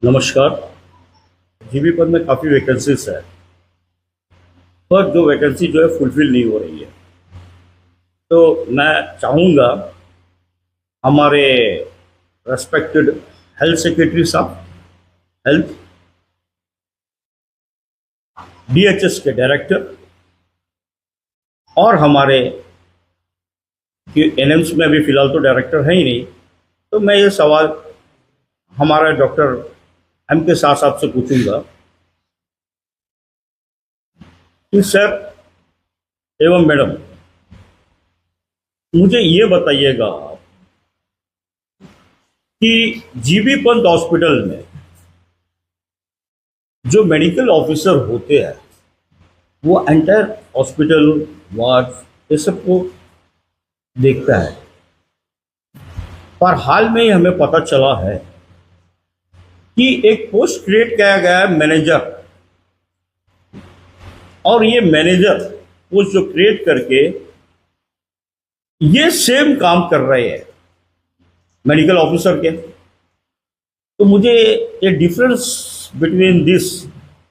नमस्कार। जीबी पद में काफ़ी वैकेंसीज है, पर जो वैकेंसी जो है फुलफिल नहीं हो रही है। तो मैं चाहूँगा हमारे रेस्पेक्टेड हेल्थ सेक्रेटरी साहब, हेल्थ, डीएचएस के डायरेक्टर और हमारे एनएम्स में अभी फिलहाल तो डायरेक्टर है ही नहीं, तो मैं ये सवाल हमारा डॉक्टर एम के शाह साहब से पूछूंगा कि सर एवं मैडम, मुझे ये बताइएगा कि जीबी पंत हॉस्पिटल में जो मेडिकल ऑफिसर होते हैं वो एंटायर हॉस्पिटल वार्ड ये सब को देखता है, पर हाल में ही हमें पता चला है कि एक पोस्ट क्रिएट किया गया है मैनेजर, और ये मैनेजर पोस्ट जो क्रिएट करके ये सेम काम कर रहे हैं मेडिकल ऑफिसर के। तो मुझे ये difference between this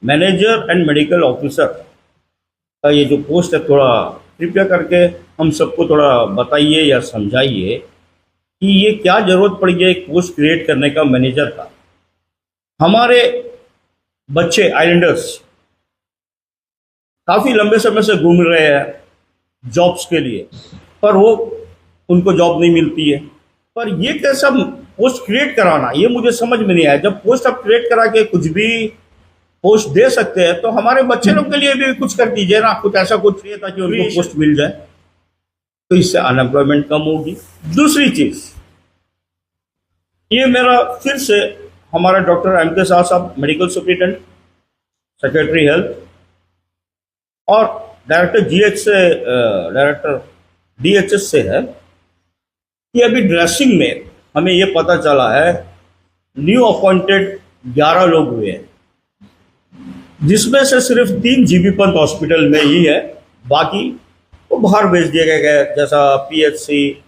manager and medical officer का ये जो पोस्ट है थोड़ा कृपया करके हम सबको थोड़ा बताइए या समझाइए कि ये क्या जरूरत पड़ी है एक पोस्ट क्रिएट करने का मैनेजर का। हमारे बच्चे आइलैंडर्स काफ़ी लंबे समय से घूम रहे हैं जॉब्स के लिए, पर वो उनको जॉब नहीं मिलती है। पर ये कैसा पोस्ट क्रिएट कराना, ये मुझे समझ में नहीं आया। जब पोस्ट आप क्रिएट करा के कुछ भी पोस्ट दे सकते हैं तो हमारे बच्चे लोग के लिए भी कुछ कर दीजिए ना, कुछ ऐसा कुछ चाहिए ताकि उनको पोस्ट मिल जाए, तो इससे अनएम्प्लॉयमेंट कम होगी। दूसरी चीज, ये मेरा फिर से हमारा डॉक्टर एम के शाह साहब, मेडिकल सुपरिटेंडेंट, सेक्रेटरी हेल्थ और डायरेक्टर जीएच से डायरेक्टर डीएचएस से है कि अभी ड्रेसिंग में हमें ये पता चला है न्यू अपॉइंटेड 11 लोग हुए हैं, जिसमें से सिर्फ 3 जीबी पंत हॉस्पिटल में ही है, बाकी वो बाहर भेज दिए गए जैसा पीएचसी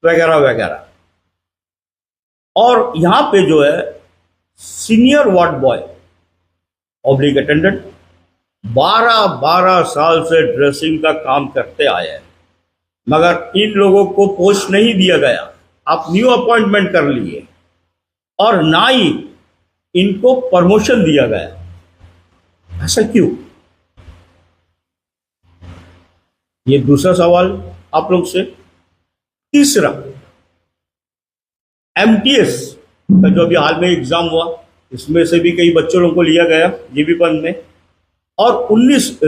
वगैरह वगैरह। और यहाँ पे जो है senior ward boy oblique attendant 12 साल से ड्रेसिंग का काम करते आए हैं, मगर इन लोगों को पोस्ट नहीं दिया गया। आप न्यू अपॉइंटमेंट कर लिए और ना ही इनको प्रमोशन दिया गया। ऐसा क्यों? ये दूसरा सवाल आप लोग से। तीसरा, एमटीएस का जो अभी हाल में एग्जाम हुआ, इसमें से भी कई बच्चों लोगों को लिया गया जीबी पंत में, और 19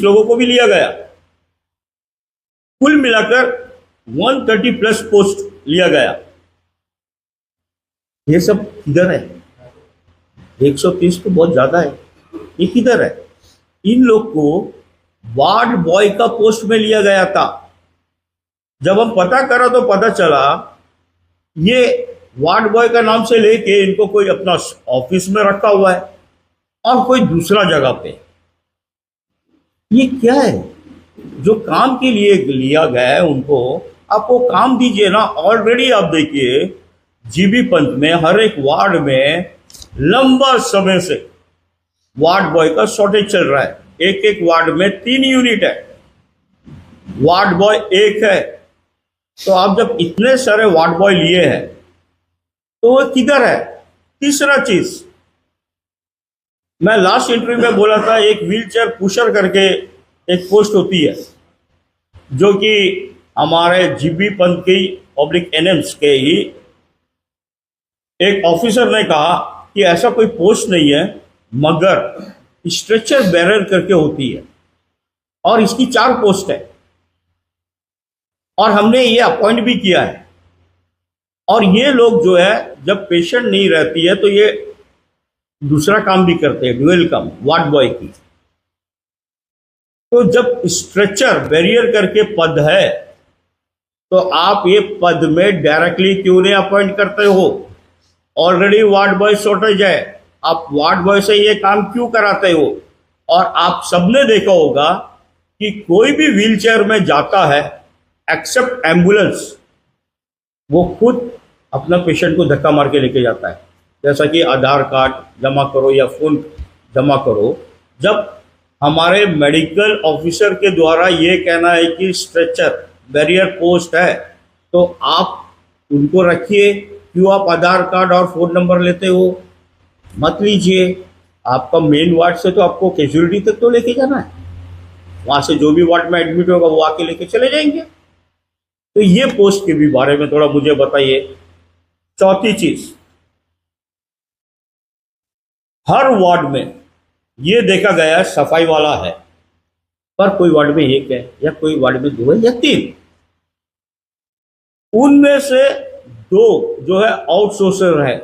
लोगों को भी लिया गया। कुल मिलाकर 130 प्लस पोस्ट लिया गया। ये सब किधर है? 130 तो बहुत ज्यादा है, ये किधर है? इन लोग को वार्ड बॉय का पोस्ट में लिया गया था। जब हम पता करा तो पता चला ये वार्ड बॉय का नाम से लेके इनको कोई अपना ऑफिस में रखा हुआ है और कोई दूसरा जगह पे। ये क्या है? जो काम के लिए लिया गया है उनको आप वो काम दीजिए ना। ऑलरेडी आप देखिए जीबी पंत में हर एक वार्ड में लंबा समय से वार्ड बॉय का शॉर्टेज चल रहा है। एक एक वार्ड में 3 यूनिट है, वार्ड बॉय 1 है। तो आप जब इतने सारे वार्ड बॉय लिए हैं तो वो किधर है? तीसरा चीज, मैं लास्ट इंटरव्यू में बोला था एक व्हीलचेयर पुशर करके एक पोस्ट होती है, जो कि हमारे जीबी पंत की ऑब्लिक एनएम्स के ही एक ऑफिसर ने कहा कि ऐसा कोई पोस्ट नहीं है, मगर स्ट्रेचर बैरर करके होती है और इसकी 4 पोस्ट है और हमने ये अपॉइंट भी किया है। और ये लोग जो है जब पेशेंट नहीं रहती है तो ये दूसरा काम भी करते हैं, ड्यूअल काम वार्ड बॉय की। तो जब स्ट्रेचर बैरियर करके पद है तो आप ये पद में डायरेक्टली क्यों नहीं अपॉइंट करते हो? ऑलरेडी वार्ड बॉय शॉर्टेज है, आप वार्ड बॉय से ये काम क्यों कराते हो? और आप सबने देखा होगा कि कोई भी व्हीलचेयर में जाता है एक्सेप्ट एम्बुलेंस, वो खुद अपना पेशेंट को धक्का मार के लेके जाता है। जैसा कि आधार कार्ड जमा करो या फ़ोन जमा करो, जब हमारे मेडिकल ऑफिसर के द्वारा ये कहना है कि स्ट्रेचर बैरियर पोस्ट है, तो आप उनको रखिए। क्यों आप आधार कार्ड और फ़ोन नंबर लेते हो? मत लीजिए। आपका मेन वार्ड से तो आपको कैजुअलिटी तक तो लेके जाना है, वहाँ से जो भी वार्ड में एडमिट होगा वो आके लेके चले जाएंगे। तो ये पोस्ट के भी बारे में थोड़ा मुझे बताइए। चौथी चीज, हर वार्ड में ये देखा गया सफाई वाला है, पर कोई वार्ड में एक है या कोई वार्ड में दो है या तीन। उनमें से दो जो है आउटसोर्सर है।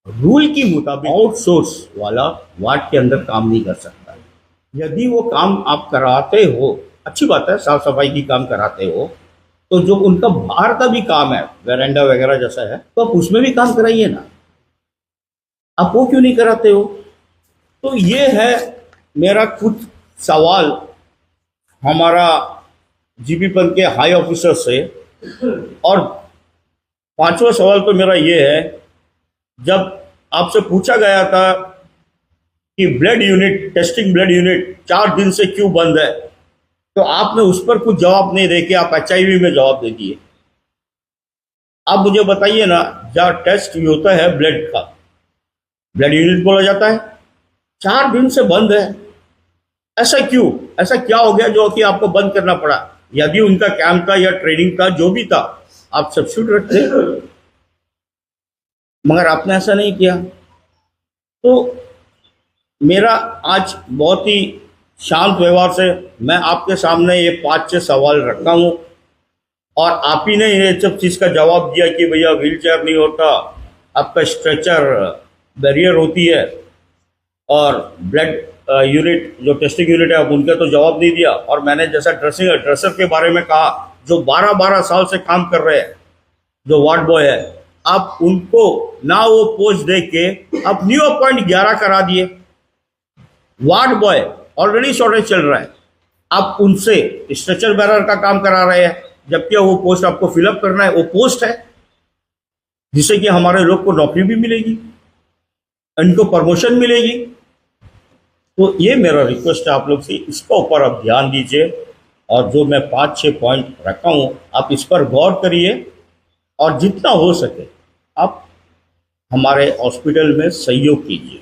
रूल के मुताबिक आउटसोर्स वाला वार्ड के अंदर काम नहीं कर सकता। यदि वो काम आप कराते हो, अच्छी बात है, साफ सफाई की काम कराते हो, तो जो उनका बाहर का भी काम है, वेरेंडा वगैरह जैसा है, तो आप उसमें भी काम कराइए ना। आप वो क्यों नहीं कराते हो? तो ये है मेरा कुछ सवाल हमारा जीबी पंत के हाई ऑफिसर से। और पांचवा सवाल तो मेरा ये है, जब आपसे पूछा गया था कि blood unit, testing blood unit 4 दिन से क्यों बंद है, तो आपने उस पर कुछ जवाब नहीं दे के आप HIV में जवाब दे दिए। आप मुझे बताइए ना, जहाँ टेस्ट होता है ब्लड का, ब्लड यूनिट बोला जाता है, 4 दिन से बंद है। ऐसा क्यों? ऐसा क्या हो गया जो कि आपको बंद करना पड़ा? यदि उनका कैंप था या ट्रेनिंग था, जो भी था, आप सब्स्टिट्यूट रखते, मगर आपने ऐसा नहीं किया। तो मेरा आज बहुत ही शांत व्यवहार से मैं आपके सामने ये 5-6 सवाल रखा हूँ, और आप ही ने ये सब चीज़ का जवाब दिया कि भैया व्हील चेयर नहीं होता, आपका स्ट्रेचर बैरियर होती है, और ब्लड यूनिट जो टेस्टिंग यूनिट है आप उनका तो जवाब नहीं दिया। और मैंने जैसा ड्रेसर के बारे में कहा, जो 12-12 साल से काम कर रहे हैं, जो वार्ड बॉय है, आप उनको ना वो पोस्ट दे के आप न्यू अपॉइंट 11 करा दिए। वार्ड बॉय ऑलरेडी शॉर्टेज चल रहा है, आप उनसे स्ट्रेचर बैरर का काम करा रहे हैं, जबकि वो पोस्ट आपको फिलअप करना है। वो पोस्ट है जिससे कि हमारे लोग को नौकरी भी मिलेगी, इनको प्रमोशन मिलेगी। तो ये मेरा रिक्वेस्ट है आप लोग से, इसका ऊपर आप ध्यान दीजिए, और जो मैं 5-6 पॉइंट रखा हूँ आप इस पर गौर करिए, और जितना हो सके आप हमारे हॉस्पिटल में सहयोग कीजिए।